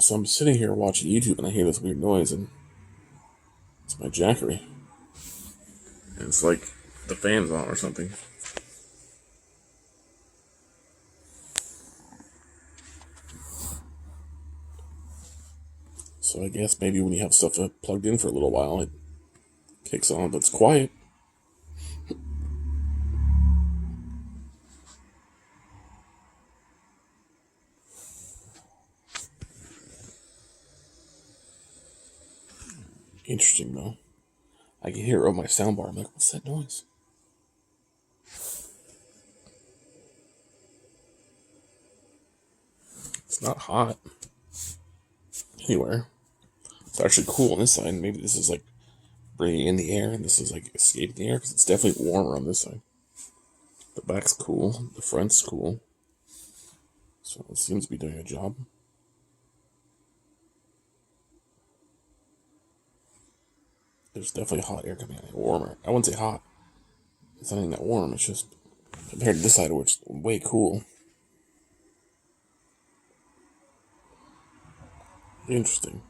So I'm sitting here watching YouTube and I hear this weird noise, and it's my jackery. And it's like the fan's on or something. So I guess maybe when you have stuff plugged in for a little while, it kicks on, but it's quiet. Interesting though. I can hear it over my soundbar. I'm like, what's that noise? It's not hot anywhere. It's actually cool on this side. Maybe this is like bringing in the air, and this is like escaping the air because it's definitely warmer on this side. The back's cool. The front's cool. So it seems to be doing a job. There's definitely hot air coming out. Warmer. I wouldn't say hot. It's not even that warm. It's just compared to this side, which is way cool. Interesting.